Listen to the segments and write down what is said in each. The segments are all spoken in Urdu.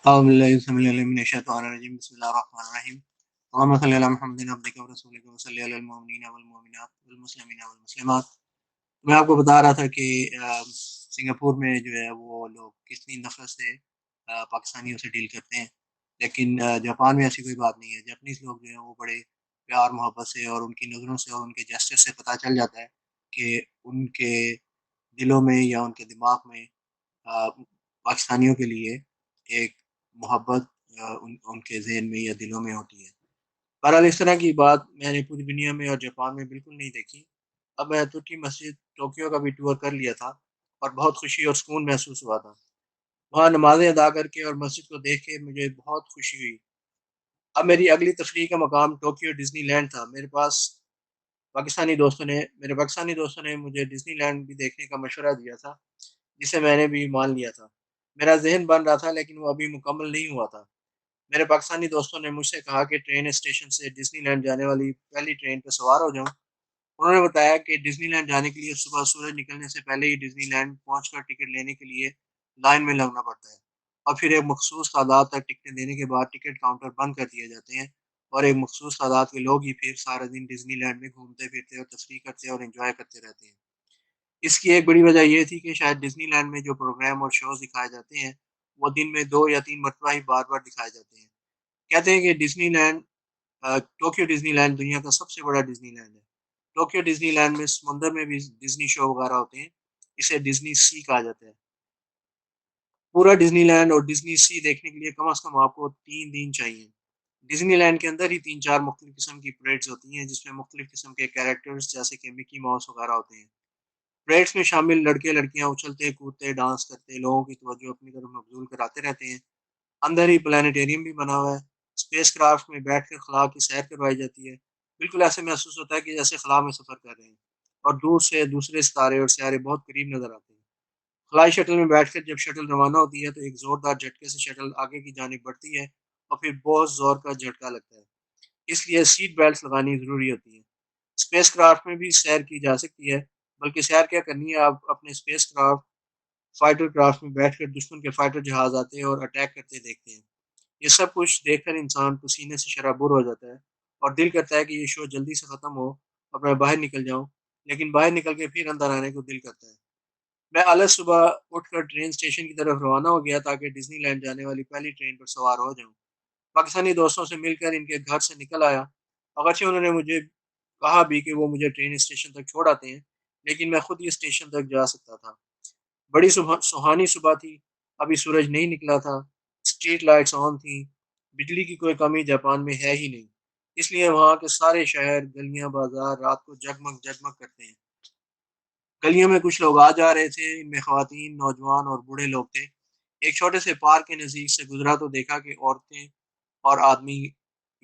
أعوذ بالله السميع العليم من الشيطان الرجيم بسم الله الرحمن الرحيم اللهم صل على محمد عبدك ورسولك وصل على المؤمنين والمؤمنات والمسلمين والمسلمات. میں آپ کو بتا رہا تھا کہ سنگاپور میں جو ہے وہ لوگ کتنی نفرت سے پاکستانیوں سے ڈیل کرتے ہیں، لیکن جاپان میں ایسی کوئی بات نہیں ہے۔ جاپنیز لوگ جو ہیں وہ بڑے پیار محبت سے اور ان کی نظروں سے اور ان کے جیسچر سے پتہ چل جاتا ہے کہ ان کے دلوں میں یا ان کے دماغ میں پاکستانیوں کے لیے ایک محبت ان کے ذہن میں یا دلوں میں ہوتی ہے۔ بہرحال اس طرح کی بات میں نے پوری دنیا میں اور جاپان میں بالکل نہیں دیکھی۔ اب میں ترکی مسجد ٹوکیو کا بھی ٹور کر لیا تھا اور بہت خوشی اور سکون محسوس ہوا تھا۔ وہاں نمازیں ادا کر کے اور مسجد کو دیکھ کے مجھے بہت خوشی ہوئی۔ اب میری اگلی تفریح کا مقام ٹوکیو ڈزنی لینڈ تھا۔ میرے پاکستانی دوستوں نے مجھے ڈزنی لینڈ بھی دیکھنے کا مشورہ دیا تھا، جسے میں نے بھی مان لیا تھا۔ میرا ذہن بن رہا تھا لیکن وہ ابھی مکمل نہیں ہوا تھا۔ میرے پاکستانی دوستوں نے مجھ سے کہا کہ ٹرین اسٹیشن سے ڈزنی لینڈ جانے والی پہلی ٹرین پہ سوار ہو جاؤں۔ انہوں نے بتایا کہ ڈزنی لینڈ جانے کے لیے صبح سورج نکلنے سے پہلے ہی ڈزنی لینڈ پہنچ کر ٹکٹ لینے کے لیے لائن میں لگنا پڑتا ہے، اور پھر ایک مخصوص تعداد تک ٹکٹیں دینے کے بعد ٹکٹ کاؤنٹر بند کر دیے جاتے ہیں، اور ایک مخصوص تعداد کے لوگ ہی پھر سارا دن ڈزنی لینڈ میں گھومتے پھرتے اور تفریح کرتے اور انجوائے کرتے رہتے ہیں۔ اس کی ایک بڑی وجہ یہ تھی کہ شاید ڈزنی لینڈ میں جو پروگرام اور شوز دکھائے جاتے ہیں وہ دن میں 2 یا 3 مرتبہ ہی بار بار دکھائے جاتے ہیں۔ کہتے ہیں کہ Disneyland Tokyo Disneyland دنیا کا سب سے بڑا ڈزنی لینڈ ہے۔ ٹوکیو ڈزنی لینڈ میں سمندر میں بھی ڈزنی شو وغیرہ ہوتے ہیں، اسے ڈزنی سی کہا جاتا ہے۔ پورا ڈزنی لینڈ اور ڈزنی سی دیکھنے کے لیے کم از کم آپ کو 3 دن چاہیے۔ ڈزنی لینڈ کے اندر ہی 3 4 مختلف قسم کی پریڈز ہوتی ہیں، جس میں مختلف قسم کے کیریکٹرز جیسے کہ مکی ماؤس وغیرہ ہوتے ہیں۔ پریڈس میں شامل لڑکے لڑکیاں اچھلتے کودتے ڈانس کرتے لوگوں کی توجہ اپنی طرف مبذول کراتے رہتے ہیں۔ اندر ہی پلانیٹوریم بھی بنا ہوا ہے۔ اسپیس کرافٹ میں بیٹھ کر خلا کی سیر کروائی جاتی ہے۔ بالکل ایسے محسوس ہوتا ہے کہ جیسے خلا میں سفر کر رہے ہیں، اور دور سے دوسرے ستارے اور سیارے بہت قریب نظر آتے ہیں۔ خلائی شٹل میں بیٹھ کر جب شٹل روانہ ہوتی ہے تو ایک زوردار جھٹکے سے شٹل آگے کی جانب بڑھتی ہے، اور پھر بہت زور کا جھٹکا لگتا ہے، اس لیے سیٹ بیلٹس لگانی ضروری ہوتی ہے۔ اسپیس کرافٹ میں بھی سیر کی جا سکتی ہے، بلکہ سیر کیا کرنی ہے، آپ اپنے اسپیس کرافٹ فائٹر کرافٹ میں بیٹھ کر دشمن کے فائٹر جہاز آتے ہیں اور اٹیک کرتے دیکھتے ہیں۔ یہ سب کچھ دیکھ کر انسان پسینے سے شرابور ہو جاتا ہے، اور دل کرتا ہے کہ یہ شو جلدی سے ختم ہو اور میں باہر نکل جاؤں، لیکن باہر نکل کے پھر اندر آنے کو دل کرتا ہے۔ میں الگ صبح اٹھ کر ٹرین اسٹیشن کی طرف روانہ ہو گیا تاکہ ڈزنی لینڈ جانے والی پہلی ٹرین پر سوار ہو جاؤں۔ پاکستانی دوستوں سے مل کر ان کے گھر سے نکل آیا، اگرچہ انہوں نے مجھے کہا بھی کہ وہ مجھے ٹرین اسٹیشن تک چھوڑ آتے ہیں، لیکن میں خود ہی اسٹیشن تک جا سکتا تھا۔ بڑی سہانی صبح تھی، ابھی سورج نہیں نکلا تھا، اسٹریٹ لائٹس آن تھیں، بجلی کی کوئی کمی جاپان میں ہے ہی نہیں، اس لیے وہاں کے سارے شہر گلیاں بازار رات کو جگمگ جگمگ کرتے ہیں۔ گلیوں میں کچھ لوگ آ جا رہے تھے، ان میں خواتین نوجوان اور بوڑھے لوگ تھے۔ ایک چھوٹے سے پارک کے نزدیک سے گزرا تو دیکھا کہ عورتیں اور آدمی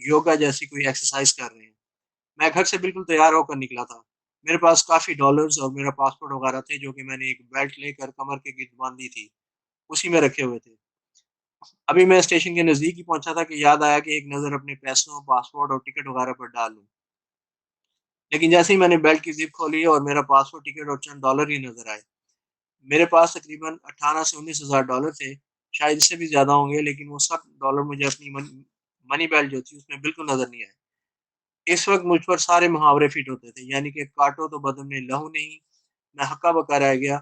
یوگا جیسی کوئی ایکسرسائز کر رہے ہیں۔ میں گھر سے بالکل تیار ہو کر نکلا تھا۔ میرے پاس کافی ڈالرز اور میرا پاسپورٹ وغیرہ تھے، جو کہ میں نے ایک بیلٹ لے کر کمر کے گرد باندھی تھی، اسی میں رکھے ہوئے تھے۔ ابھی میں اسٹیشن کے نزدیک ہی پہنچا تھا کہ یاد آیا کہ ایک نظر اپنے پیسوں، پاسپورٹ اور ٹکٹ وغیرہ پر ڈال لوں، لیکن جیسے ہی میں نے بیلٹ کی زپ کھولی اور میرا پاسپورٹ، ٹکٹ اور چند ڈالر ہی نظر آئے۔ میرے پاس تقریباً 18 سے 19 ہزار ڈالر تھے، شاید اس سے بھی زیادہ ہوں گے، لیکن وہ سب ڈالر مجھے اپنی منی بیلٹ جو تھی اس میں بالکل نظر نہیں آئے۔ اس وقت مجھ پر سارے محاورے فٹ ہوتے تھے، یعنی کہ کاٹو تو بدن میں لہو نہیں۔ میں ہکا بکا رہ گیا،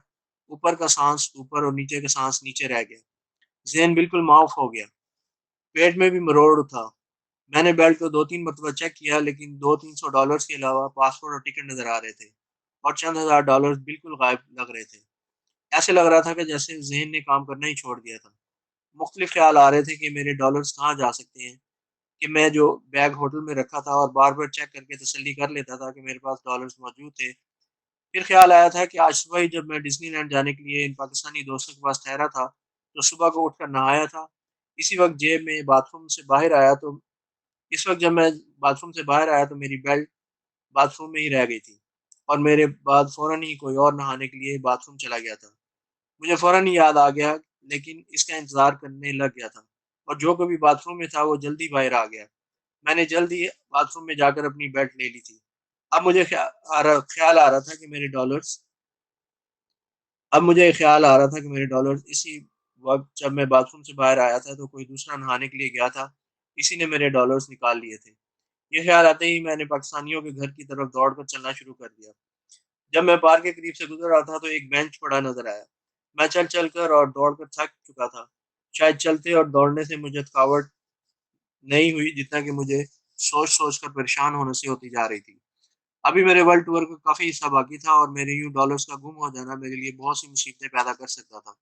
اوپر کا سانس اوپر اور نیچے کا سانس نیچے رہ گیا، ذہن بالکل معاف ہو گیا، پیٹ میں بھی مروڑ تھا۔ میں نے بیلٹ کو 2 3 مرتبہ چیک کیا، لیکن 200 300 ڈالرز کے علاوہ پاسپورٹ اور ٹکٹ نظر آ رہے تھے، اور چند ہزار ڈالرز بالکل غائب لگ رہے تھے۔ ایسے لگ رہا تھا کہ جیسے ذہن نے کام کرنا ہی چھوڑ دیا تھا۔ مختلف خیال آ رہے تھے کہ میرے ڈالرز کہاں جا سکتے ہیں، کہ میں جو بیگ ہوٹل میں رکھا تھا اور بار بار چیک کر کے تسلی کر لیتا تھا کہ میرے پاس ڈالرز موجود تھے۔ پھر خیال آیا تھا کہ آج صبح ہی جب میں ڈزنی لینڈ جانے کے لیے ان پاکستانی دوستوں کے پاس ٹھہرا تھا تو صبح کو اٹھ کر نہایا تھا، اسی وقت جیب میں باتھ روم سے باہر آیا تو اس وقت جب میں باتھ روم سے باہر آیا تو میری بیلٹ باتھ روم میں ہی رہ گئی تھی، اور میرے بعد فوراً ہی کوئی اور نہانے کے لیے باتھ روم چلا گیا تھا۔ مجھے فوراً ہی یاد آ گیا، لیکن اس کا انتظار کرنے لگ گیا تھا، اور جو کبھی باتھ روم میں تھا وہ جلدی باہر آ گیا۔ میں نے جلدی باتھ روم میں جا کر اپنی بیلٹ لے لی تھی۔ اب مجھے خیال آ رہا تھا کہ میرے ڈالرز اب مجھے خیال آ رہا تھا کہ میرے ڈالرز اسی وقت جب میں باتھ روم سے باہر آیا تھا تو کوئی دوسرا نہانے کے لیے گیا تھا، کسی نے میرے ڈالرز نکال لیے تھے۔ یہ خیال آتے ہی میں نے پاکستانیوں کے گھر کی طرف دوڑ کر چلنا شروع کر دیا۔ جب میں پارک کے قریب سے گزر رہا تھا تو ایک بینچ پڑا نظر آیا۔ میں چل چل کر اور دوڑ کر تھک چکا تھا، شاید چلتے اور دوڑنے سے مجھے تھکاوٹ نہیں ہوئی جتنا کہ مجھے سوچ سوچ کر پریشان ہونے سے ہوتی جا رہی تھی۔ ابھی میرے ورلڈ ٹور کا کافی حصہ باقی تھا اور میرے یوں ڈالرز کا گم ہو جانا میرے لیے بہت سی مصیبتیں پیدا کر سکتا تھا۔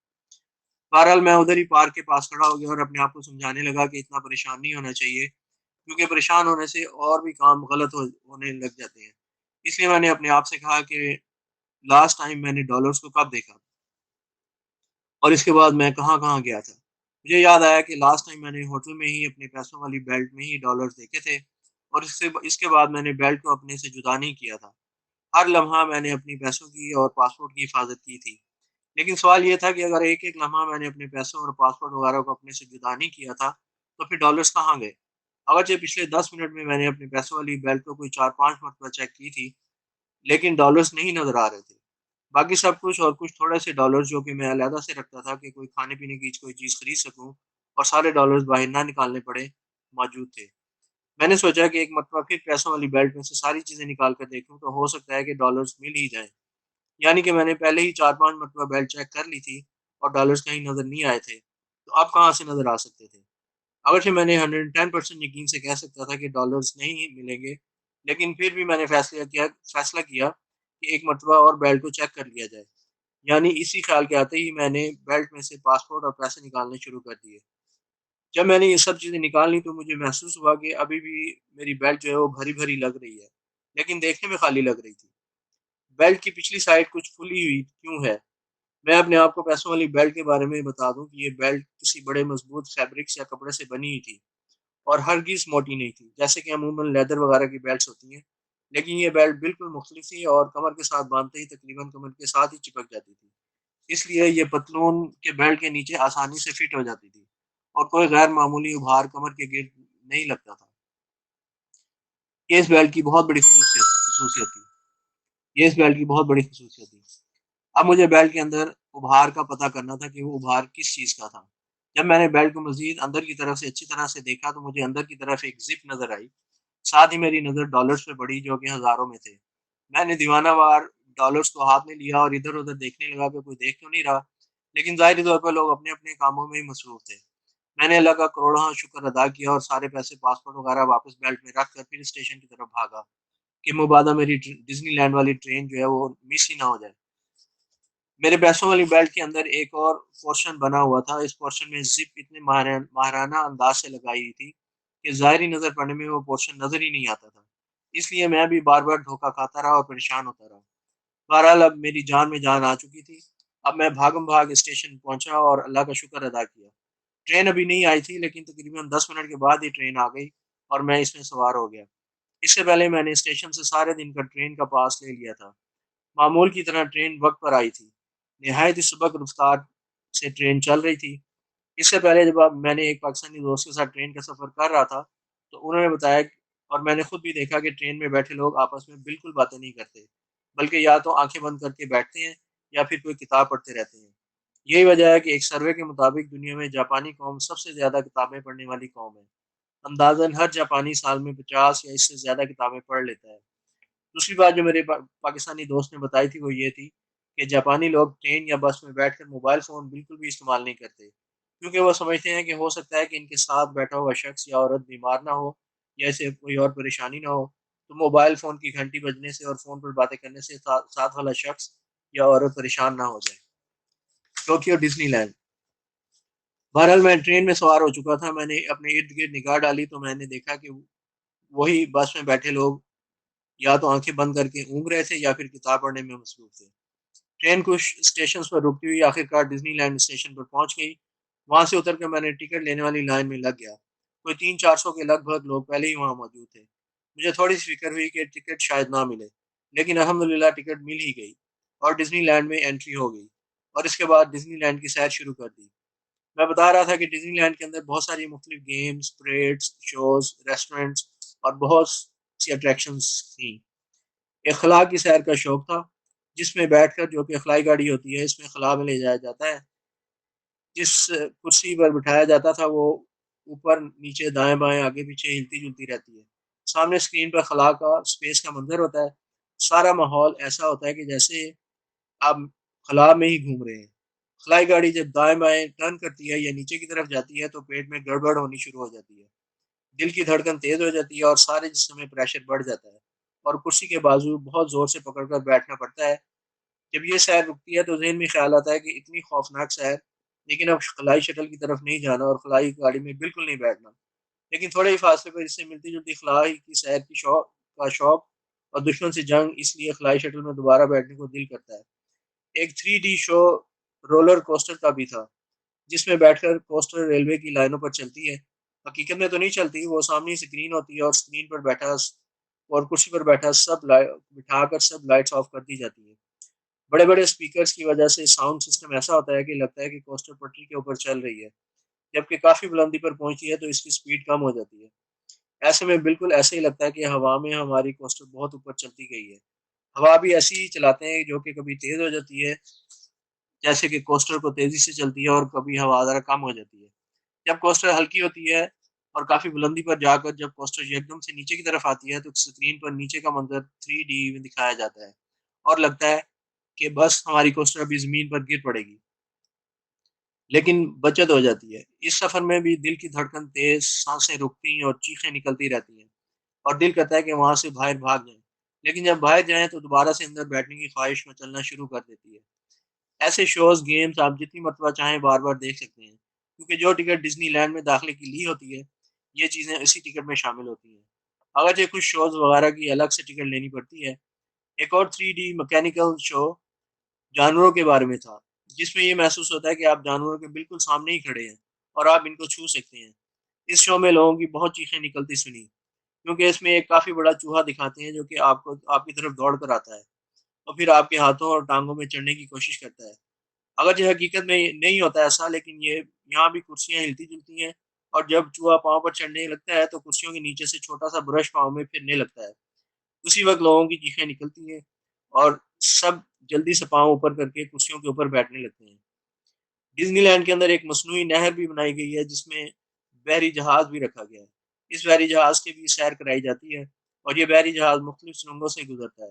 بہرحال میں ادھر ہی پارک کے پاس کھڑا ہو گیا اور اپنے آپ کو سمجھانے لگا کہ اتنا پریشان نہیں ہونا چاہیے، کیونکہ پریشان ہونے سے اور بھی کام غلط ہونے لگ جاتے ہیں۔ اس لیے میں نے اپنے آپ سے کہا کہ لاسٹ ٹائم میں نے ڈالرز کو کب دیکھا اور اس کے بعد میں کہاں کہاں گیا تھا۔ مجھے یاد آیا کہ لاسٹ ٹائم میں نے ہوٹل میں ہی اپنے پیسوں والی بیلٹ میں ہی ڈالرز دیکھے تھے، اور اس کے بعد میں نے بیلٹ کو اپنے سے جدا نہیں کیا تھا۔ ہر لمحہ میں نے اپنی پیسوں کی اور پاسپورٹ کی حفاظت کی تھی، لیکن سوال یہ تھا کہ اگر ایک ایک لمحہ میں نے اپنے پیسوں اور پاسپورٹ وغیرہ کو اپنے سے جدا نہیں کیا تھا تو پھر ڈالرز کہاں گئے؟ اگرچہ پچھلے 10 منٹ میں نے اپنے پیسوں والی بیلٹ کو کوئی 4-5 مرتبہ چیک کی تھی، لیکن ڈالرز نہیں نظر آ رہے تھے۔ باقی سب کچھ اور کچھ تھوڑے سے ڈالرز جو کہ میں علیحدہ سے رکھتا تھا کہ کوئی کھانے پینے کی کوئی چیز خرید سکوں اور سارے ڈالرز باہر نہ نکالنے پڑے، موجود تھے۔ میں نے سوچا کہ ایک مرتبہ پھر پیسوں والی بیلٹ میں سے ساری چیزیں نکال کر دیکھوں تو ہو سکتا ہے کہ ڈالرز مل ہی جائیں۔ یعنی کہ میں نے پہلے ہی 4-5 مرتبہ بیلٹ چیک کر لی تھی اور ڈالرز کہیں نظر نہیں آئے تھے، تو اب کہاں سے نظر آ سکتے تھے؟ اگرچہ میں نے 110% یقین سے کہہ سکتا تھا کہ ڈالرز نہیں ملیں گے، لیکن پھر بھی میں نے فیصلہ کیا کہ ایک مرتبہ اور بیلٹ کو چیک کر لیا جائے۔ یعنی اسی خیال کے آتے ہی میں نے بیلٹ میں سے پاسپورٹ اور پیسے نکالنے شروع کر دیے۔ جب میں نے یہ سب چیزیں نکال لی تو مجھے محسوس ہوا کہ ابھی بھی میری بیلٹ جو ہے وہ بھری بھری لگ رہی ہے، لیکن دیکھنے میں خالی لگ رہی تھی۔ بیلٹ کی پچھلی سائڈ کچھ کھلی ہوئی کیوں ہے؟ میں اپنے آپ کو پیسوں والی بیلٹ کے بارے میں بتا دوں کہ یہ بیلٹ کسی بڑے مضبوط فیبرکس یا کپڑے سے بنی ہوئی تھی اور ہرگز موٹی نہیں تھی جیسے کہ عموماً لیدر وغیرہ کی بیلٹس ہوتی ہیں، لیکن یہ بیلٹ بالکل مختلف تھی اور کمر کے ساتھ باندھتے ہی تقریباً کمر کے ساتھ ہی چپک جاتی تھی۔ اس لیے یہ پتلون کے بیلٹ کے نیچے آسانی سے فٹ ہو جاتی تھی اور کوئی غیر معمولی ابھار کمر کے گرد نہیں لگتا تھا۔ یہ اس بیلٹ کی بہت بڑی خصوصیت تھی۔ یہ اس بیلٹ کی بہت بڑی خصوصیت تھی۔ اب مجھے بیلٹ کے اندر ابھار کا پتہ کرنا تھا کہ وہ ابھار کس چیز کا تھا۔ جب میں نے بیلٹ کو مزید اندر کی طرف سے اچھی طرح سے دیکھا تو مجھے اندر کی طرف ایک زپ نظر آئی۔ ساتھ ہی میری نظر ڈالرز پہ پڑی جو کہ ہزاروں میں تھے۔ میں نے دیوانہ وار ڈالرز کو ہاتھ میں لیا اور ادھر ادھر دیکھنے لگا کہ کوئی دیکھ تو نہیں رہا، لیکن ظاہری طور پر لوگ اپنے اپنے کاموں میں ہی مصروف تھے۔ میں نے اللہ کا کروڑوں شکر ادا کیا اور سارے پیسے پاسپورٹ وغیرہ واپس بیلٹ میں رکھ کر پھر اسٹیشن کی طرف بھاگا کہ مبادہ میری ڈزنی لینڈ والی ٹرین جو ہے وہ مس ہی نہ ہو جائے۔ میرے پیسوں والی بیلٹ کے اندر ایک اور پورشن بنا ہوا تھا۔ اس پورشن میں زپ اتنے ماہرانہ انداز سے لگائی ہوئی تھی کہ ظاہری نظر پڑنے میں وہ پورشن نظر ہی نہیں آتا تھا۔ اس لیے میں بھی بار بار دھوکہ کھاتا رہا اور پریشان ہوتا رہا۔ بہرحال اب میری جان میں جان آ چکی تھی۔ اب میں بھاگم بھاگ اسٹیشن پہنچا اور اللہ کا شکر ادا کیا۔ ٹرین ابھی نہیں آئی تھی لیکن تقریباً 10 منٹ کے بعد ہی ٹرین آ گئی اور میں اس میں سوار ہو گیا۔ اس سے پہلے میں نے اسٹیشن سے سارے دن کا ٹرین کا پاس لے لیا تھا۔ معمول کی طرح ٹرین وقت پر آئی تھی۔ نہایت ہی سبک رفتار سے ٹرین چل رہی تھی۔ اس سے پہلے جب میں نے ایک پاکستانی دوست کے ساتھ ٹرین کا سفر کر رہا تھا تو انہوں نے بتایا اور میں نے خود بھی دیکھا کہ ٹرین میں بیٹھے لوگ آپس میں بالکل باتیں نہیں کرتے، بلکہ یا تو آنکھیں بند کر کے بیٹھتے ہیں یا پھر کوئی کتاب پڑھتے رہتے ہیں۔ یہی وجہ ہے کہ ایک سروے کے مطابق دنیا میں جاپانی قوم سب سے زیادہ کتابیں پڑھنے والی قوم ہے۔ اندازاً ہر جاپانی سال میں 50 یا اس سے زیادہ کتابیں پڑھ لیتا ہے۔ دوسری بات جو میرے پاکستانی دوست نے بتائی تھی وہ یہ تھی کہ جاپانی لوگ ٹرین یا بس میں بیٹھ کر موبائل فون بالکل بھی استعمال نہیں کرتے، کیونکہ وہ سمجھتے ہیں کہ ہو سکتا ہے کہ ان کے ساتھ بیٹھا ہوا شخص یا عورت بیمار نہ ہو یا اسے کوئی اور پریشانی نہ ہو، تو موبائل فون کی گھنٹی بجنے سے اور فون پر باتیں کرنے سے ساتھ والا شخص یا عورت پریشان نہ ہو جائے۔ Tokyo Disneyland. بہرحال میں ٹرین میں سوار ہو چکا تھا۔ میں نے اپنے ارد گرد نگاہ ڈالی تو میں نے دیکھا کہ وہی بس میں بیٹھے لوگ یا تو آنکھیں بند کر کے اونگ رہے تھے یا پھر کتاب پڑھنے میں مصروف تھے۔ ٹرین کچھ اسٹیشنز پر رکتی ہوئی آخرکار ڈزنی لینڈ اسٹیشن پر پہنچ گئی۔ وہاں سے اتر کر میں نے ٹکٹ لینے والی لائن میں لگ گیا۔ کوئی 300-400 کے لگ بھگ لوگ پہلے ہی وہاں موجود تھے۔ مجھے تھوڑی سی فکر ہوئی کہ ٹکٹ شاید نہ ملے، لیکن الحمدللہ ٹکٹ مل ہی گئی اور ڈزنی لینڈ میں انٹری ہو گئی اور اس کے بعد ڈزنی لینڈ کی سیر شروع کر دی۔ میں بتا رہا تھا کہ ڈزنی لینڈ کے اندر بہت ساری مختلف گیمز، پریڈز، شوز، ریسٹورنٹس اور بہت سی اٹریکشنز تھیں۔ ایک خلا کی سیر کا شوق تھا، جس میں بیٹھ کر جو کہ خلائی گاڑی ہوتی ہے اس میں خلا میں لے جایا جاتا ہے جس کرسی پر بٹھایا جاتا تھا وہ اوپر نیچے دائیں بائیں آگے پیچھے ہلتی جلتی رہتی ہے۔ سامنے اسکرین پر خلا کا اسپیس کا منظر ہوتا ہے، سارا ماحول ایسا ہوتا ہے کہ جیسے آپ خلا میں ہی گھوم رہے ہیں۔ خلائی گاڑی جب دائیں بائیں ٹرن کرتی ہے یا نیچے کی طرف جاتی ہے تو پیٹ میں گڑبڑ ہونی شروع ہو جاتی ہے، دل کی دھڑکن تیز ہو جاتی ہے اور سارے جسم میں پریشر بڑھ جاتا ہے اور کرسی کے بازو بہت زور سے پکڑ کر بیٹھنا پڑتا ہے۔ جب یہ سیر رکتی ہے تو ذہن میں خیال آتا ہے کہ اتنی خوفناک سیر، لیکن اب خلائی شٹل کی طرف نہیں جانا اور خلائی گاڑی میں بالکل نہیں بیٹھنا۔ لیکن تھوڑے ہی فاصلے پر اس سے ملتی جلتی خلائی کی سیر کی شوق اور دشمن سے جنگ، اس لیے خلائی شٹل میں دوبارہ بیٹھنے کو دل کرتا ہے۔ ایک 3D شو رولر کوسٹر کا بھی تھا، جس میں بیٹھ کر کوسٹر ریلوے کی لائنوں پر چلتی ہے۔ حقیقت میں تو نہیں چلتی، وہ سامنے اسکرین ہوتی ہے اور اسکرین پر بیٹھا اور کرسی پر بیٹھا بٹھا کر سب لائٹس آف کر دی جاتی ہے۔ بڑے بڑے اسپیکرز کی وجہ سے ساؤنڈ سسٹم ایسا ہوتا ہے کہ لگتا ہے کہ کوسٹر پٹری کے اوپر چل رہی ہے، جبکہ کافی بلندی پر پہنچی ہے تو اس کی سپیڈ کم ہو جاتی ہے۔ ایسے میں بالکل ایسے ہی لگتا ہے کہ ہوا میں ہماری کوسٹر بہت اوپر چلتی گئی ہے۔ ہوا بھی ایسی ہی چلاتے ہیں جو کہ کبھی تیز ہو جاتی ہے، جیسے کہ کوسٹر کو تیزی سے چلتی ہے، اور کبھی ہوا ذرا کم ہو جاتی ہے۔ جب کوسٹر ہلکی ہوتی ہے اور کافی بلندی پر جا کر جب کوسٹر ایک دم سے نیچے کی طرف آتی ہے تو اسکرین پر نیچے کا منظر 3D میں دکھایا جاتا ہے اور لگتا ہے کہ بس ہماری کوسٹر ابھی زمین پر گر پڑے گی، لیکن بچت ہو جاتی ہے۔ اس سفر میں بھی دل کی دھڑکن تیز، سانسیں رکتی ہیں اور چیخیں نکلتی رہتی ہیں اور دل کرتا ہے کہ وہاں سے باہر بھاگ جائیں، لیکن جب باہر جائیں تو دوبارہ سے اندر بیٹھنے کی خواہش میں چلنا شروع کر دیتی ہے۔ ایسے شوز گیمز آپ جتنی مرتبہ چاہیں بار بار دیکھ سکتے ہیں، کیونکہ جو ٹکٹ ڈزنی لینڈ میں داخلے کی لی ہوتی ہے یہ چیزیں اسی ٹکٹ میں شامل ہوتی ہیں، اگرچہ کچھ شوز وغیرہ کی الگ سے ٹکٹ لینی پڑتی ہے۔ ایک اور 3D مکینیکل شو جانوروں کے بارے میں تھا، جس میں یہ محسوس ہوتا ہے کہ آپ جانوروں کے بالکل سامنے ہی کھڑے ہیں اور آپ ان کو چھو سکتے ہیں۔ اس شو میں لوگوں کی بہت چیخیں نکلتی سنی، کیونکہ اس میں ایک کافی بڑا چوہا دکھاتے ہیں جو کہ آپ کی طرف دوڑ کر آتا ہے اور پھر آپ کے ہاتھوں اور ٹانگوں میں چڑھنے کی کوشش کرتا ہے۔ اگرچہ حقیقت میں نہیں ہوتا ایسا، لیکن یہ یہاں بھی کرسیاں ہلتی جلتی ہیں اور جب چوہا پاؤں پر چڑھنے لگتا ہے تو کرسیوں کے نیچے سے چھوٹا سا برش پاؤں میں پھرنے لگتا ہے۔ اسی وقت لوگوں کی چیخیں نکلتی ہیں اور سب جلدی سے پاؤں اوپر کر کے کرسیوں کے اوپر بیٹھنے لگتے ہیں۔ ڈزنی لینڈ کے اندر ایک مصنوعی نہر بھی بنائی گئی ہے جس میں بحری جہاز بھی رکھا گیا ہے۔ اس بحری جہاز کی بھی سیر کرائی جاتی ہے اور یہ بحری جہاز مختلف سرنگوں سے گزرتا ہے۔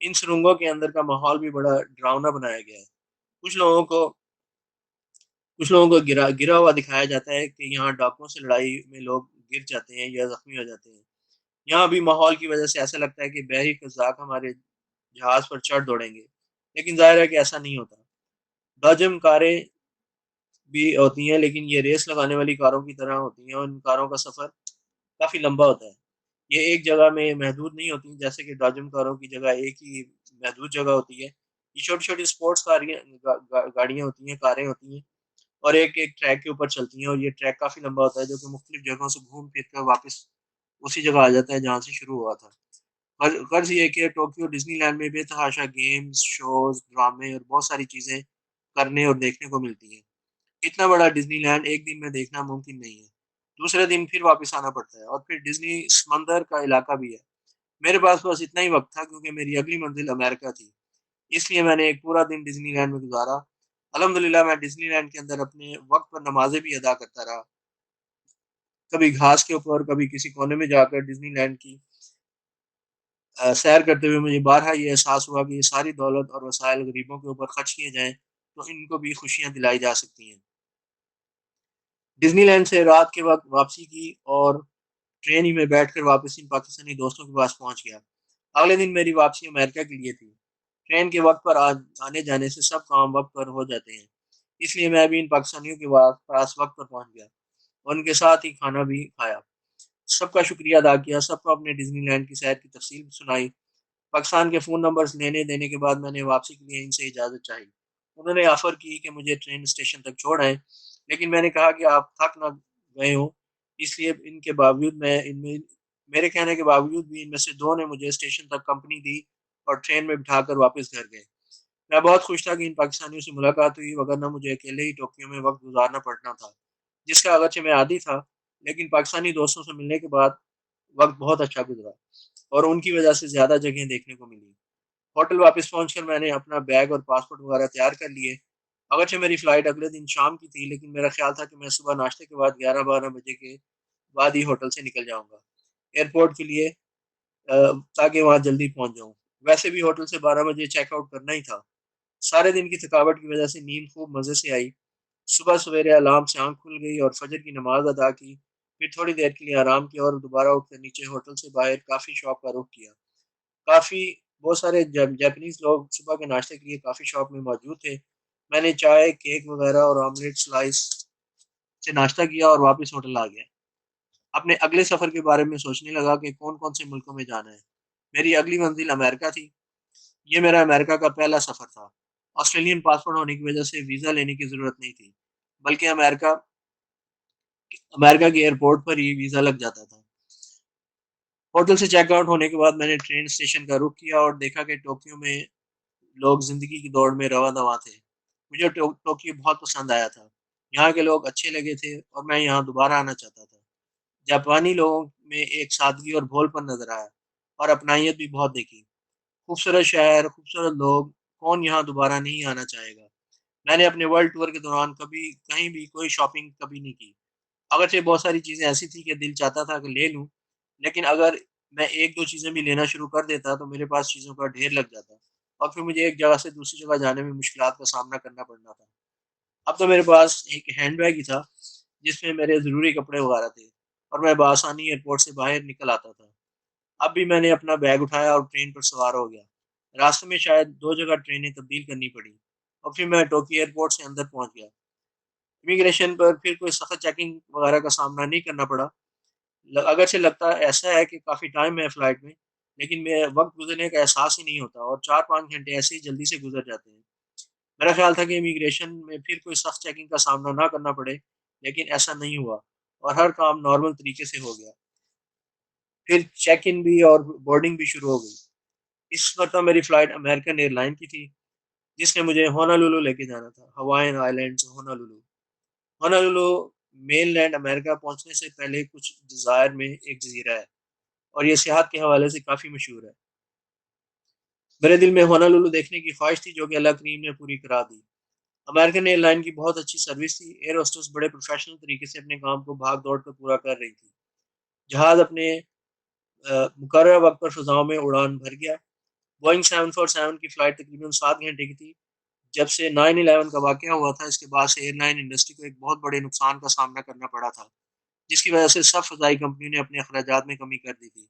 ان سرنگوں کے اندر کا ماحول بھی بڑا ڈراؤنا بنایا گیا ہے۔ کچھ لوگوں کو کچھ لوگوں کو گرا ہوا دکھایا جاتا ہے کہ یہاں ڈاکوؤں سے لڑائی میں لوگ گر جاتے ہیں یا زخمی ہو جاتے ہیں۔ یہاں بھی ماحول کی وجہ سے ایسا لگتا ہے کہ بحری قزاق ہمارے جہاز پر چڑھ دوڑیں گے، لیکن ظاہر ہے کہ ایسا نہیں ہوتا۔ ڈاجم کاریں بھی ہوتی ہیں، لیکن یہ ریس لگانے والی کاروں کی طرح ہوتی ہیں اور ان کاروں کا سفر کافی لمبا ہوتا ہے۔ یہ ایک جگہ میں محدود نہیں ہوتی جیسے کہ ڈاجم کاروں کی جگہ ایک ہی محدود جگہ ہوتی ہے۔ یہ چھوٹی چھوٹی اسپورٹس گاڑیاں ہوتی ہیں، کاریں ہوتی ہیں اور ایک ایک ٹریک کے اوپر چلتی ہیں، اور یہ ٹریک کافی لمبا ہوتا ہے جو کہ مختلف جگہوں سے گھوم پھر کر واپس اسی جگہ آ جاتا ہے جہاں سے شروع ہوا تھا۔ غرض یہ کہ ٹوکیو ڈزنی لینڈ میں بے تحاشا گیمز، شوز، ڈرامے اور بہت ساری چیزیں کرنے اور دیکھنے کو ملتی ہیں۔ اتنا بڑا ڈزنی لینڈ ایک دن میں دیکھنا ممکن نہیں ہے، دوسرے دن پھر واپس آنا پڑتا ہے، اور پھر ڈزنی سمندر کا علاقہ بھی ہے۔ میرے پاس بس اتنا ہی وقت تھا کیونکہ میری اگلی منزل امریکہ تھی، اس لیے میں نے ایک پورا دن ڈزنی لینڈ میں گزارا۔ الحمدللہ میں ڈزنی لینڈ کے اندر اپنے وقت پر نمازیں بھی ادا کرتا رہا، کبھی گھاس کے اوپر، کبھی کسی کونے میں جا کر ڈزنی لینڈ کی سیر کرتے ہوئے مجھے بارہا یہ احساس ہوا کہ یہ ساری دولت اور وسائل غریبوں کے اوپر خرچ کیے جائیں تو ان کو بھی خوشیاں دلائی جا سکتی ہیں۔ ڈزنی لینڈ سے رات کے وقت واپسی کی اور ٹرین ہی میں بیٹھ کر واپس ان پاکستانی دوستوں کے پاس پہنچ گیا۔ اگلے دن میری واپسی امریکہ کے لیے تھی۔ ٹرین کے وقت پر آنے جانے سے سب کام وقت پر ہو جاتے ہیں، اس لیے میں بھی ان پاکستانیوں کے پاس وقت پر پہنچ گیا اور ان کے ساتھ ہی کھانا بھی کھایا۔ سب کا شکریہ ادا کیا، سب کو اپنے ڈزنی لینڈ کی سیر کی تفصیل سنائی۔ پاکستان کے فون نمبرز لینے دینے کے بعد میں نے واپسی کے لیے ان سے اجازت چاہی۔ انہوں نے آفر کی کہ مجھے ٹرین اسٹیشن تک چھوڑ آئیں، لیکن میں نے کہا کہ آپ تھک نہ گئے ہوں، اس لیے ان کے باوجود میرے کہنے کے باوجود بھی ان میں سے دو نے مجھے اسٹیشن تک کمپنی دی اور ٹرین میں بٹھا کر واپس گھر گئے۔ میں بہت خوش تھا کہ ان پاکستانیوں سے ملاقات ہوئی، وگرنہ مجھے اکیلے ہی ٹوکیو میں وقت گزارنا پڑنا تھا، جس کا اگرچہ میں عادی تھا، لیکن پاکستانی دوستوں سے ملنے کے بعد وقت بہت اچھا گزرا اور ان کی وجہ سے زیادہ جگہیں دیکھنے کو ملی۔ ہوٹل واپس پہنچ کر میں نے اپنا بیگ اور پاسپورٹ وغیرہ تیار کر لیے۔ اگرچہ میری فلائٹ اگلے دن شام کی تھی، لیکن میرا خیال تھا کہ میں صبح ناشتے کے بعد 11-12 بجے کے بعد ہی ہوٹل سے نکل جاؤں گا ایئرپورٹ کے لیے، تاکہ وہاں جلدی پہنچ جاؤں۔ ویسے بھی ہوٹل سے 12 بجے چیک آؤٹ کرنا ہی تھا۔ سارے دن کی تھکاوٹ کی وجہ سے نیند خوب مزے سے آئی۔ صبح سویرے الارم سے آنکھ کھل گئی اور فجر کی نماز ادا کی، پھر تھوڑی دیر کے لیے آرام کیا اور دوبارہ اٹھ کر نیچے ہوٹل سے باہر کافی شاپ کا رخ کیا۔ کافی بہت سارے جاپنیز لوگ صبح کے ناشتے کے لیے کافی شاپ میں موجود تھے۔ میں نے چائے، کیک وغیرہ اور آملیٹ سلائس سے ناشتہ کیا اور واپس ہوٹل آ گیا۔ اپنے اگلے سفر کے بارے میں سوچنے لگا کہ کون کون سے ملکوں میں جانا ہے۔ میری اگلی منزل امریکہ تھی۔ یہ میرا امریکہ کا پہلا سفر تھا۔ آسٹریلین پاسپورٹ ہونے کی وجہ سے ویزا لینے کی ضرورت نہیں تھی، بلکہ امریکہ کے ایئرپورٹ پر ہی ویزا لگ جاتا تھا۔ ہوٹل سے چیک آؤٹ ہونے کے بعد میں نے ٹرین اسٹیشن کا رخ کیا اور دیکھا کہ ٹوکیو میں لوگ زندگی کی دوڑ میں رواں دواں تھے۔ مجھے ٹوکیو بہت پسند آیا تھا۔ یہاں کے لوگ اچھے لگے تھے اور میں یہاں دوبارہ آنا چاہتا تھا۔ جاپانی لوگوں میں ایک سادگی اور بھول پر نظر آیا اور اپنائیت بھی بہت دیکھی۔ خوبصورت شہر، خوبصورت لوگ، کون یہاں دوبارہ نہیں آنا چاہے گا؟ میں نے اپنے ورلڈ ٹور کے دوران کبھی کہیں بھی کوئی شاپنگ کبھی نہیں کی۔ اگرچہ بہت ساری چیزیں ایسی تھیں کہ دل چاہتا تھا کہ لے لوں، لیکن اگر میں ایک دو چیزیں بھی لینا شروع کر دیتا تو میرے پاس چیزوں کا ڈھیر لگ جاتا اور پھر مجھے ایک جگہ سے دوسری جگہ جانے میں مشکلات کا سامنا کرنا پڑنا تھا۔ اب تو میرے پاس ایک ہینڈ بیگ ہی تھا جس میں میرے ضروری کپڑے وغیرہ تھے اور میں بآسانی ایئرپورٹ سے باہر نکل آتا تھا۔ اب بھی میں نے اپنا بیگ اٹھایا اور ٹرین پر سوار ہو گیا۔ راستے میں شاید 2 جگہ ٹرینیں تبدیل کرنی پڑی اور پھر میں ٹوکیو ایئرپورٹ سے اندر پہنچ گیا۔ امیگریشن پر پھر کوئی سخت چیکنگ وغیرہ کا سامنا نہیں کرنا پڑا۔ اگرچہ لگتا ایسا ہے کہ کافی ٹائم ہے فلائٹ میں، لیکن میں وقت گزرنے کا احساس ہی نہیں ہوتا اور 4-5 گھنٹے ایسے ہی جلدی سے گزر جاتے ہیں۔ میرا خیال تھا کہ امیگریشن میں پھر کوئی سخت چیکنگ کا سامنا نہ کرنا پڑے، لیکن ایسا نہیں ہوا اور ہر کام نارمل طریقے سے ہو گیا۔ پھر چیک ان بھی اور بورڈنگ بھی شروع ہو گئی۔ اس مرتبہ میری فلائٹ امریکن ایئر لائن کی تھی، جس نے مجھے ہونالولو لے کے جانا تھا، ہوائن آئیلینڈز ہونالولو۔ ہونالولو مین لینڈ امریکہ پہنچنے سے پہلے کچھ جزائر میں ایک جزیرہ ہے اور یہ سیاحت کے حوالے سے کافی مشہور ہے۔ میرے دل میں ہونالولو دیکھنے کی خواہش تھی، جو کہ اللہ کریم نے پوری کرا دی۔ امریکن ایئر لائن کی بہت اچھی سروس تھی۔ ایئر ہوسٹس بڑے پروفیشنل طریقے سے اپنے کام کو بھاگ دوڑ کر پورا کر رہی تھی۔ جہاز اپنے مقررہ وقت پر فضاؤں میں اڑان بھر گیا۔ بوئنگ 747 کی فلائٹ تقریباً 7 گھنٹے کی تھی۔ جب سے 9/11 کا واقعہ ہوا تھا، اس کے بعد سے ایئر لائن انڈسٹری کو ایک بہت بڑے نقصان کا سامنا کرنا پڑا تھا، جس کی وجہ سے سب فضائی کمپنیوں نے اپنے اخراجات میں کمی کر دی تھی،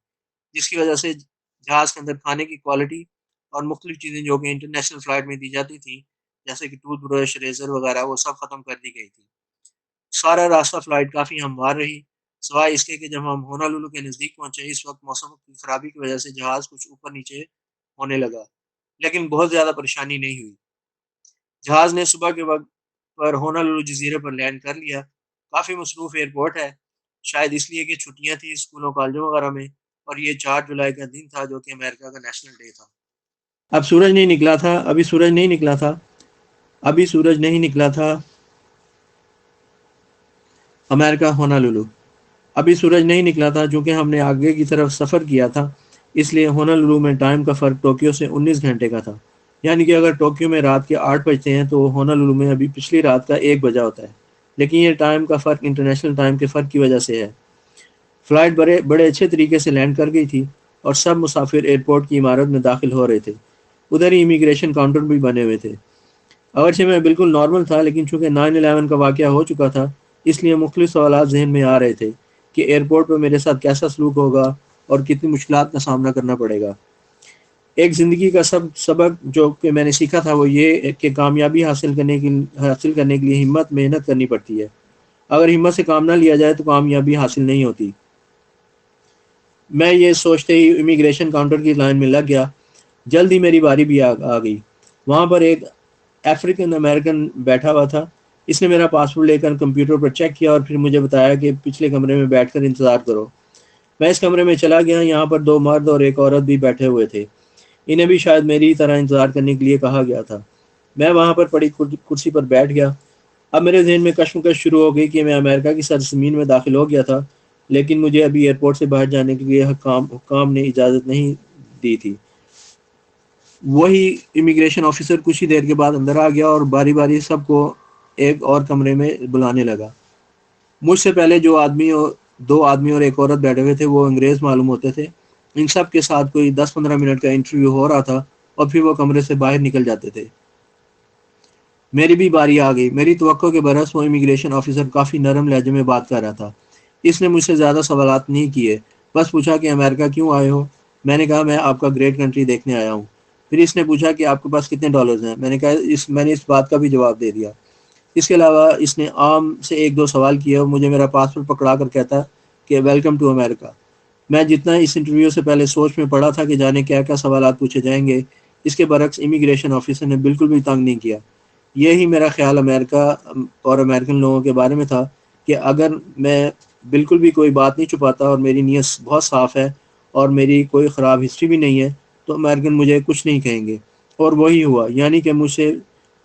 جس کی وجہ سے جہاز کے اندر کھانے کی کوالٹی اور مختلف چیزیں جو کہ انٹرنیشنل فلائٹ میں دی جاتی تھیں، جیسے کہ ٹوتھ برش، ریزر وغیرہ، وہ سب ختم کر دی گئی تھی۔ سارا راستہ فلائٹ کافی ہموار رہی، سوائے اس کے کہ جب ہم ہونالولو کے نزدیک پہنچے، اس وقت موسم کی خرابی کی وجہ سے جہاز کچھ اوپر نیچے ہونے لگا، لیکن بہت زیادہ پریشانی نہیں ہوئی۔ جہاز نے صبح کے وقت پر ہونالولو جزیرے پر لینڈ کر لیا۔ کافی مصروف ایئرپورٹ ہے، شاید اس لیے کہ چھٹیاں تھیں اسکولوں کالجوں وغیرہ میں، اور یہ 4 جولائی کا دن تھا جو کہ امریکہ کا نیشنل ڈے تھا۔ اب سورج نہیں نکلا تھا ابھی سورج نہیں نکلا تھا ابھی سورج نہیں نکلا تھا امریکہ ہونالولو ابھی سورج نہیں نکلا تھا، چونکہ ہم نے آگے کی طرف سفر کیا تھا، اس لیے ہونالولو میں ٹائم کا فرق ٹوکیو سے 19 گھنٹے کا تھا۔ یعنی کہ اگر ٹوکیو میں رات کے 8 بجتے ہیں تو ہونالولو میں ابھی پچھلی رات کا 1 بجا ہوتا ہے، لیکن یہ ٹائم کا فرق انٹرنیشنل ٹائم کے فرق کی وجہ سے ہے۔ فلائٹ بڑے اچھے طریقے سے لینڈ کر گئی تھی اور سب مسافر ایئرپورٹ کی عمارت میں داخل ہو رہے تھے۔ ادھر ہی امیگریشن کاؤنٹر بھی بنے ہوئے تھے۔ اگرچہ میں بالکل نارمل تھا، لیکن چونکہ 9/11 کا واقعہ ہو چکا تھا، اس لیے مختلف سوالات ذہن میں آ رہے تھے کہ ایئرپورٹ پر میرے ساتھ کیسا سلوک ہوگا اور کتنی مشکلات کا سامنا کرنا پڑے گا۔ ایک زندگی کا سبق جو کہ میں نے سیکھا تھا وہ یہ کہ کامیابی حاصل کرنے کے لیے ہمت محنت کرنی پڑتی ہے۔ اگر ہمت سے کام نہ لیا جائے تو کامیابی حاصل نہیں ہوتی۔ میں یہ سوچتے ہی امیگریشن کاؤنٹر کی لائن میں لگ گیا۔ جلد ہی میری باری بھی آ گئی۔ وہاں پر ایک افریقن امریکن بیٹھا ہوا تھا۔ اس نے میرا پاسپورٹ لے کر کمپیوٹر پر چیک کیا اور پھر مجھے بتایا کہ پچھلے کمرے میں بیٹھ کر انتظار کرو۔ میں اس کمرے میں چلا گیا۔ یہاں پر 2 مرد اور ایک عورت بھی بیٹھے ہوئے تھے۔ انہیں بھی شاید میری طرح انتظار کرنے کے لیے کہا گیا تھا۔ میں وہاں پر پڑی کرسی پر بیٹھ گیا۔ اب میرے ذہن میں کشمکش شروع ہو گئی کہ میں امریکہ کی سرزمین میں داخل ہو گیا تھا، لیکن مجھے ابھی ایئرپورٹ سے باہر جانے کے لیے حکام نے اجازت نہیں دی تھی۔ وہی امیگریشن آفیسر کچھ ہی دیر کے بعد اندر آ گیا اور باری باری سب کو ایک اور کمرے میں بلانے لگا۔ مجھ سے پہلے دو آدمی اور ایک عورت بیٹھے ہوئے تھے، وہ انگریز معلوم ہوتے تھے۔ ان سب کے ساتھ کوئی 10-15 منٹ کا انٹرویو ہو رہا تھا اور پھر وہ کمرے سے باہر نکل جاتے تھے۔ میری بھی باری آ گئی۔ میری توقع کے برعکس وہ امیگریشن آفیسر کافی نرم لہجے میں بات کر رہا تھا۔ اس نے مجھ سے زیادہ سوالات نہیں کیے، بس پوچھا کہ امریکہ کیوں آئے ہو؟ میں نے کہا میں آپ کا گریٹ کنٹری دیکھنے آیا ہوں۔ پھر اس نے پوچھا کہ آپ کے پاس کتنے ڈالرز ہیں؟ میں نے کہا میں نے اس بات کا بھی جواب دے دیا۔ اس کے علاوہ اس نے عام سے ایک دو سوال کیے اور مجھے میرا پاسپورٹ پکڑا کر کہتا کہ ویلکم ٹو امریکہ۔ میں جتنا اس انٹرویو سے پہلے سوچ میں پڑا تھا کہ جانے کیا کیا سوالات پوچھے جائیں گے، اس کے برعکس امیگریشن آفیسر نے بالکل بھی تنگ نہیں کیا۔ یہی میرا خیال امریکہ اور امریکن لوگوں کے بارے میں تھا کہ اگر میں بالکل بھی کوئی بات نہیں چھپاتا اور میری نیت بہت صاف ہے اور میری کوئی خراب ہسٹری بھی نہیں ہے تو امریکن مجھے کچھ نہیں کہیں گے۔ اور وہی ہوا، یعنی کہ مجھ سے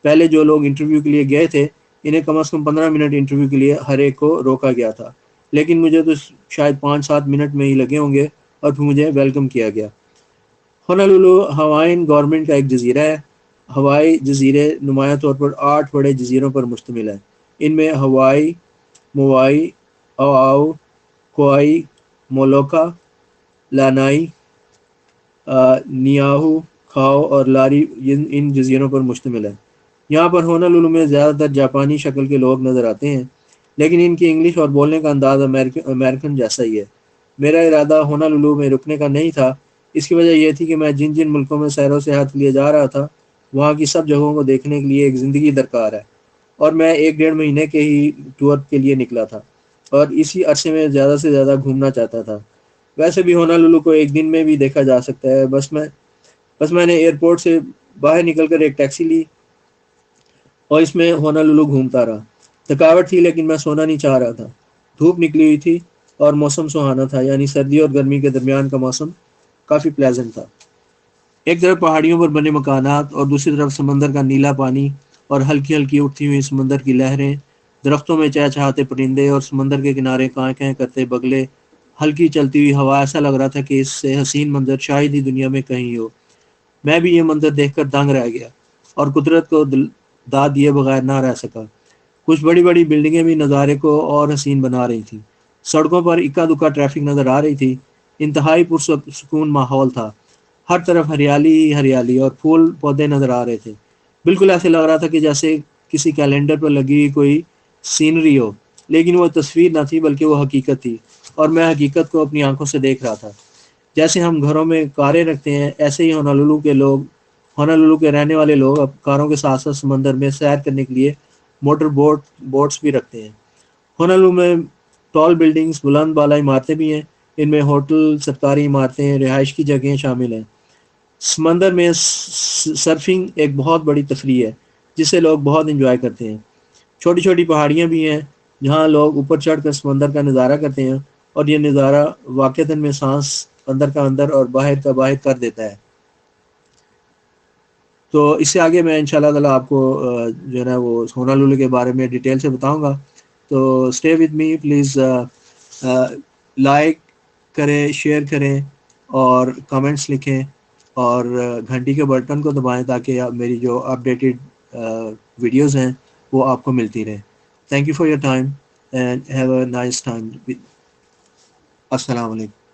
پہلے جو لوگ انٹرویو کے لیے گئے تھے انہیں کم از کم 15 منٹ انٹرویو کے لیے ہر ایک کو روکا گیا تھا، لیکن مجھے تو شاید 5-7 منٹ میں ہی لگے ہوں گے اور پھر مجھے ویلکم کیا گیا۔ ہونولولو ہوائین گورنمنٹ کا ایک جزیرہ ہے۔ ہوائی جزیرے نمایاں طور پر 8 بڑے جزیروں پر مشتمل ہیں۔ ان میں ہوائی، مووائی، اوآؤ، کوآئی، مولوکا، لانائی، نیاہو، کھاؤ اور لاری ان جزیروں پر مشتمل ہے۔ یہاں پر ہونولولو میں زیادہ تر جاپانی شکل کے لوگ نظر آتے ہیں، لیکن ان کی انگلش اور بولنے کا انداز امریکن جیسا ہی ہے۔ میرا ارادہ ہونولولو میں رکنے کا نہیں تھا۔ اس کی وجہ یہ تھی کہ میں جن جن ملکوں میں سیر و سیاحت کے لیے جا رہا تھا وہاں کی سب جگہوں کو دیکھنے کے لیے ایک زندگی درکار ہے، اور میں 1-1.5 مہینے کے ہی ٹور کے لیے نکلا تھا اور اسی عرصے میں زیادہ سے زیادہ گھومنا چاہتا تھا۔ ویسے بھی ہونولولو کو ایک دن میں بھی دیکھا جا سکتا ہے۔ بس میں نے ایئرپورٹ سے باہر نکل کر ایک ٹیکسی لی اور اس میں ہونولولو گھومتا رہا۔ تھکاوٹ تھی لیکن میں سونا نہیں چاہ رہا تھا۔ دھوپ نکلی ہوئی تھی اور موسم سہانا تھا، یعنی سردی اور گرمی کے درمیان کا موسم کافی پلیزنٹ تھا۔ ایک طرف پہاڑیوں پر بنے مکانات اور دوسری طرف سمندر کا نیلا پانی اور ہلکی ہلکی اٹھتی ہوئی سمندر کی لہریں، درختوں میں چہچہاتے پرندے اور سمندر کے کنارے کائیں کائیں کرتے بگلے، ہلکی چلتی ہوئی ہوا۔ ایسا لگ رہا تھا کہ اس سے حسین منظر شاید ہی دنیا میں کہیں ہو۔ میں بھی یہ منظر دیکھ کر دنگ رہ گیا اور قدرت کو داد دیے بغیر نہ رہ سکا۔ کچھ بڑی بڑی بلڈنگیں بھی نظارے کو اور حسین بنا رہی تھیں۔ سڑکوں پر اکا دکا ٹریفک نظر آ رہی تھی۔ انتہائی پرسکون ماحول تھا۔ ہر طرف ہریالی ہی ہریالی اور پھول پودے نظر آ رہے تھے۔ بالکل ایسے لگ رہا تھا کہ جیسے کسی کیلنڈر پر لگی ہوئی کوئی سینری ہو، لیکن وہ تصویر نہ تھی بلکہ وہ حقیقت تھی، اور میں حقیقت کو اپنی آنکھوں سے دیکھ رہا تھا۔ جیسے ہم گھروں میں کاریں رکھتے ہیں، ایسے ہی ہونولولو کے رہنے والے لوگ اب کاروں کے ساتھ ساتھ سمندر میں سیر کرنے کے لیے موٹر بوٹس بھی رکھتے ہیں۔ ہونولولو میں ٹال بلڈنگز، بلند بالا عمارتیں بھی ہیں۔ ان میں ہوٹل، سرکاری عمارتیں، رہائش کی جگہیں شامل ہیں۔ سمندر میں سرفنگ ایک بہت بڑی تفریح ہے جسے لوگ بہت انجوائے کرتے ہیں۔ چھوٹی چھوٹی پہاڑیاں بھی ہیں جہاں لوگ اوپر چڑھ کر سمندر کا نظارہ کرتے ہیں، اور یہ نظارہ واقعتاً میں سانس اندر کا اندر اور باہر کا باہر کر دیتا ہے۔ تو اس سے آگے میں انشاءاللہ تعالیٰ آپ کو جو ہے نا وہ ہونولولو کے بارے میں ڈیٹیل سے بتاؤں گا۔ تو stay with me please, like کریں، شیئر کریں اور کمنٹس لکھیں، اور گھنٹی کے بٹن کو دبائیں تاکہ میری جو اپڈیٹڈ ویڈیوز ہیں وہ آپ کو ملتی رہیں۔ Thank you for your time and have a nice time. السلام علیکم۔